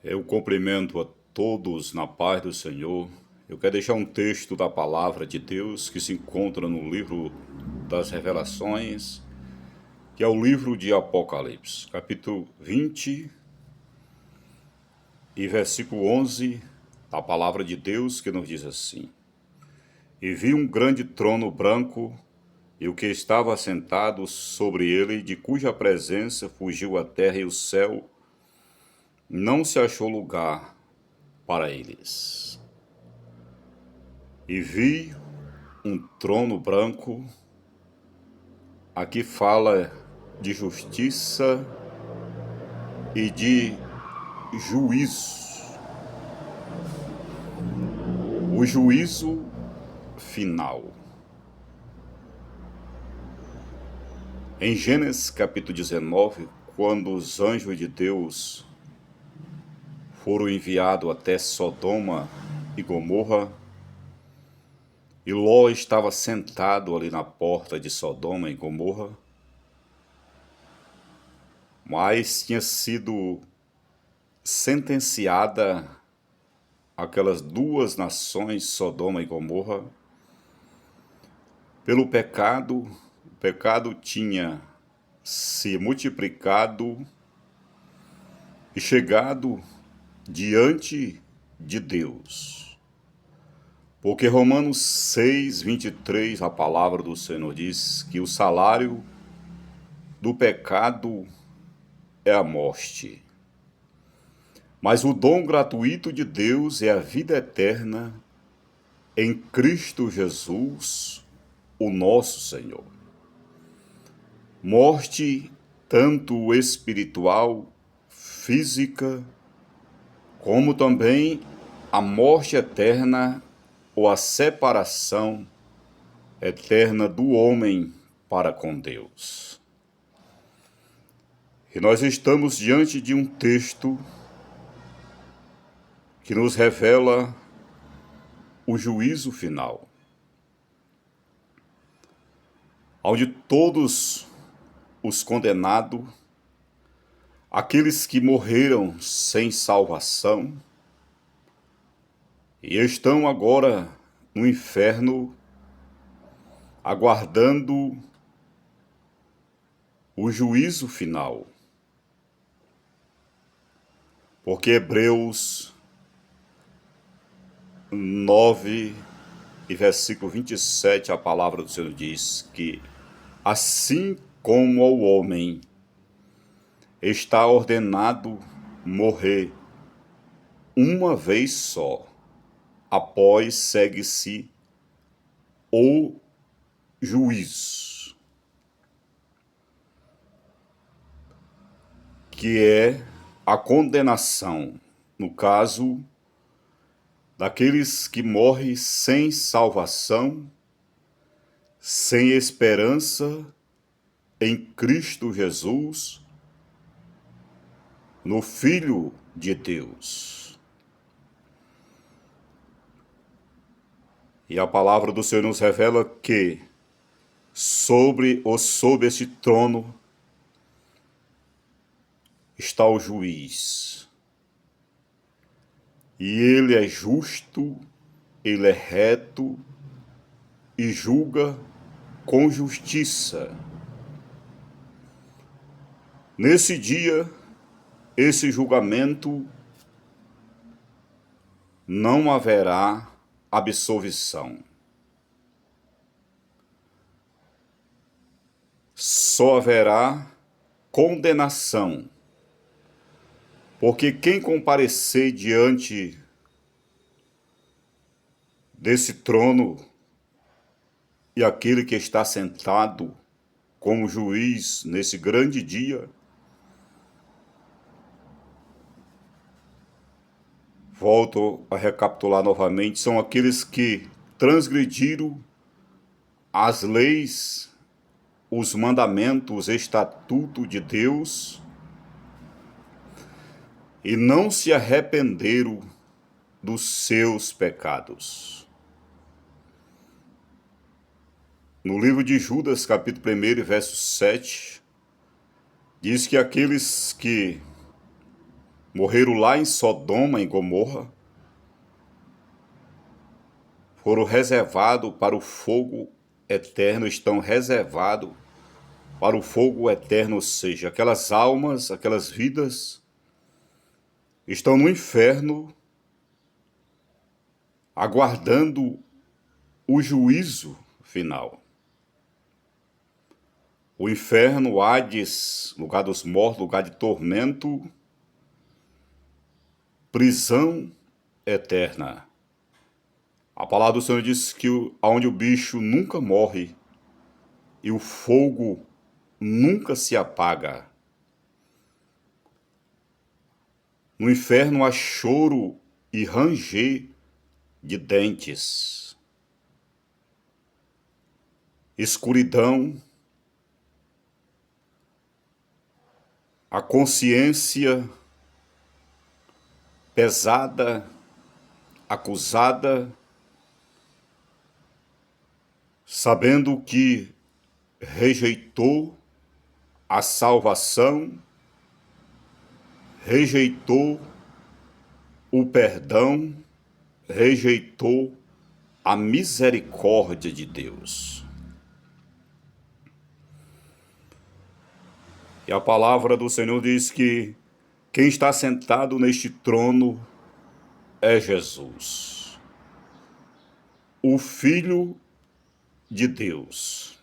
Eu cumprimento a todos na paz do Senhor. Eu quero deixar um texto da palavra de Deus que se encontra no livro das Revelações, que é o livro de Apocalipse, capítulo 20 e versículo 11, da palavra de Deus, que nos diz assim: E vi um grande trono branco, e o que estava assentado sobre ele, de cuja presença fugiu a terra e o céu, não se achou lugar para eles. E vi um trono branco. Aqui fala de justiça e de juízo. O juízo final. Em Gênesis capítulo 19, quando os anjos de Deus foram enviados até Sodoma e Gomorra, e Ló estava sentado ali na porta de Sodoma e Gomorra, mas tinha sido sentenciada aquelas duas nações, Sodoma e Gomorra, pelo pecado. O pecado tinha se multiplicado e chegado diante de Deus. Porque Romanos 6:23, a palavra do Senhor diz que o salário do pecado é a morte. Mas o dom gratuito de Deus é a vida eterna em Cristo Jesus, o nosso Senhor. Morte tanto espiritual, física, como também a morte eterna ou a separação eterna do homem para com Deus. E nós estamos diante de um texto que nos revela o juízo final, onde todos os condenados, aqueles que morreram sem salvação e estão agora no inferno, aguardando o juízo final. Porque Hebreus 9 e versículo 27, a palavra do Senhor diz que assim como ao homem está ordenado morrer uma vez só, após segue-se o juízo, que é a condenação, no caso daqueles que morrem sem salvação, sem esperança em Cristo Jesus, no Filho de Deus. E a palavra do Senhor nos revela que sob este trono está o juiz. E ele é justo, ele é reto e julga com justiça. Nesse dia, esse julgamento, não haverá absolvição. Só haverá condenação. Porque quem comparecer diante desse trono e aquele que está sentado como juiz nesse grande dia, volto a recapitular novamente, são aqueles que transgrediram as leis, os mandamentos, os estatutos de Deus e não se arrependeram dos seus pecados. No livro de Judas, capítulo 1, verso 7, diz que aqueles que morreram lá em Sodoma, em Gomorra, foram reservados para o fogo eterno, estão reservados para o fogo eterno, ou seja, aquelas almas, aquelas vidas estão no inferno, aguardando o juízo final. O inferno, o Hades, lugar dos mortos, lugar de tormento, prisão eterna. A palavra do Senhor diz que onde o bicho nunca morre e o fogo nunca se apaga. No inferno há choro e ranger de dentes, escuridão, a consciência pesada, acusada, sabendo que rejeitou a salvação, rejeitou o perdão, rejeitou a misericórdia de Deus. E a palavra do Senhor diz que quem está sentado neste trono é Jesus, o Filho de Deus.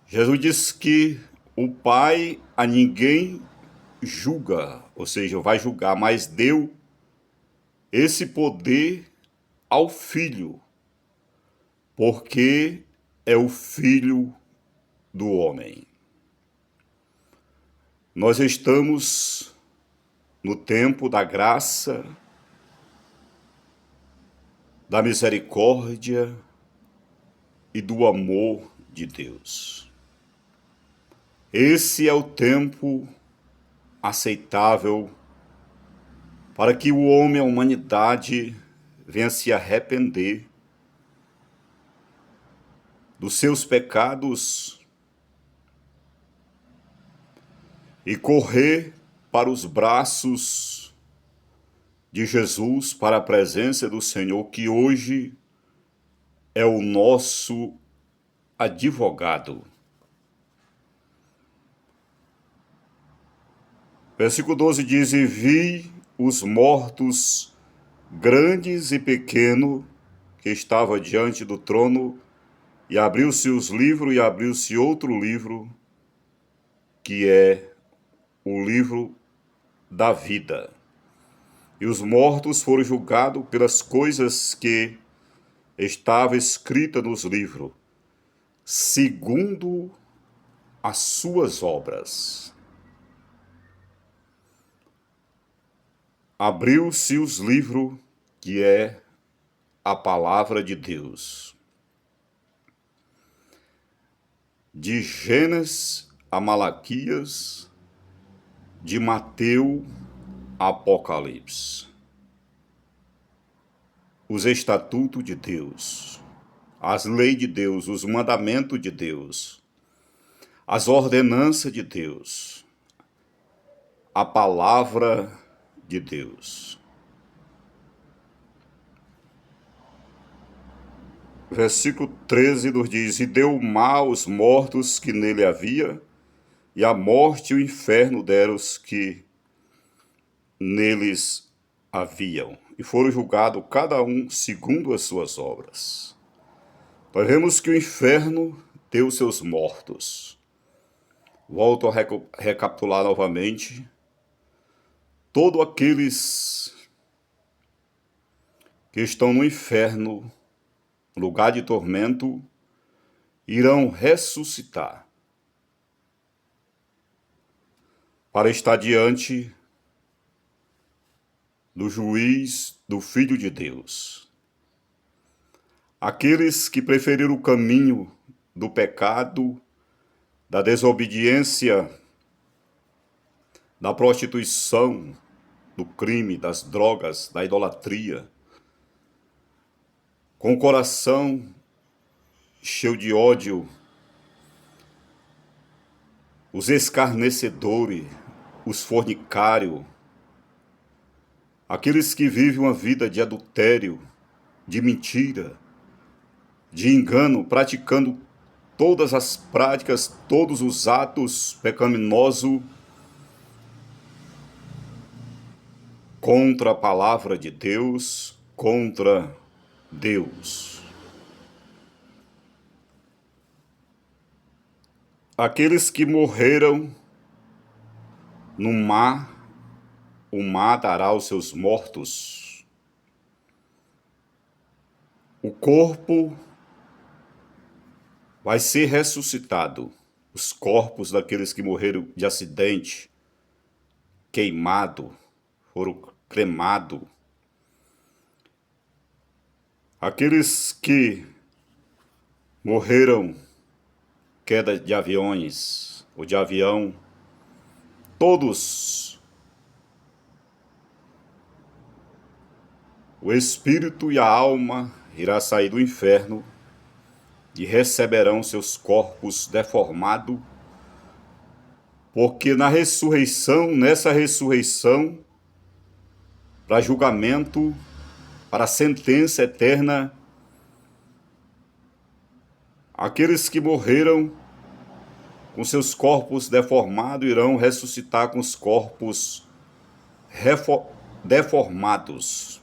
Jesus diz que o Pai a ninguém julga, ou seja, vai julgar, mas deu esse poder ao Filho, porque é o Filho do homem. Nós estamos no tempo da graça, da misericórdia e do amor de Deus. Esse é o tempo aceitável para que o homem, a humanidade, venha se arrepender dos seus pecados e correr para os braços de Jesus, para a presença do Senhor, que hoje é o nosso advogado. Versículo 12 diz: E vi os mortos, grandes e pequenos, que estava diante do trono, e abriu-se os livros, e abriu-se outro livro, que é o livro da vida. E os mortos foram julgados pelas coisas que estavam escritas nos livros, segundo as suas obras. Abriu-se os livros, que é a palavra de Deus. De Gênesis a Malaquias, de Mateus a Apocalipse. Os estatutos de Deus, as leis de Deus, os mandamentos de Deus, as ordenanças de Deus, a palavra de Deus. Versículo 13 nos diz: E deu mal aos mortos que nele havia, e a morte e o inferno deram os que neles haviam, e foram julgados cada um segundo as suas obras. Nós vemos que o inferno deu seus mortos. Volto a recapitular novamente. Todos aqueles que estão no inferno, lugar de tormento, irão ressuscitar para estar diante do juiz, do Filho de Deus. Aqueles que preferiram o caminho do pecado, da desobediência, da prostituição, do crime, das drogas, da idolatria, com o coração cheio de ódio, os escarnecedores, os fornicários, aqueles que vivem uma vida de adultério, de mentira, de engano, praticando todas as práticas, todos os atos pecaminosos contra a palavra de Deus, contra Deus. Aqueles que morreram no mar, o mar dará os seus mortos. O corpo vai ser ressuscitado. Os corpos daqueles que morreram de acidente, queimado, foram cremados. Aqueles que morreram queda de aviões ou de avião, todos, o espírito e a alma irá sair do inferno e receberão seus corpos deformados, porque nessa ressurreição, para julgamento, para sentença eterna, aqueles que morreram com seus corpos deformados irão ressuscitar com os corpos deformados.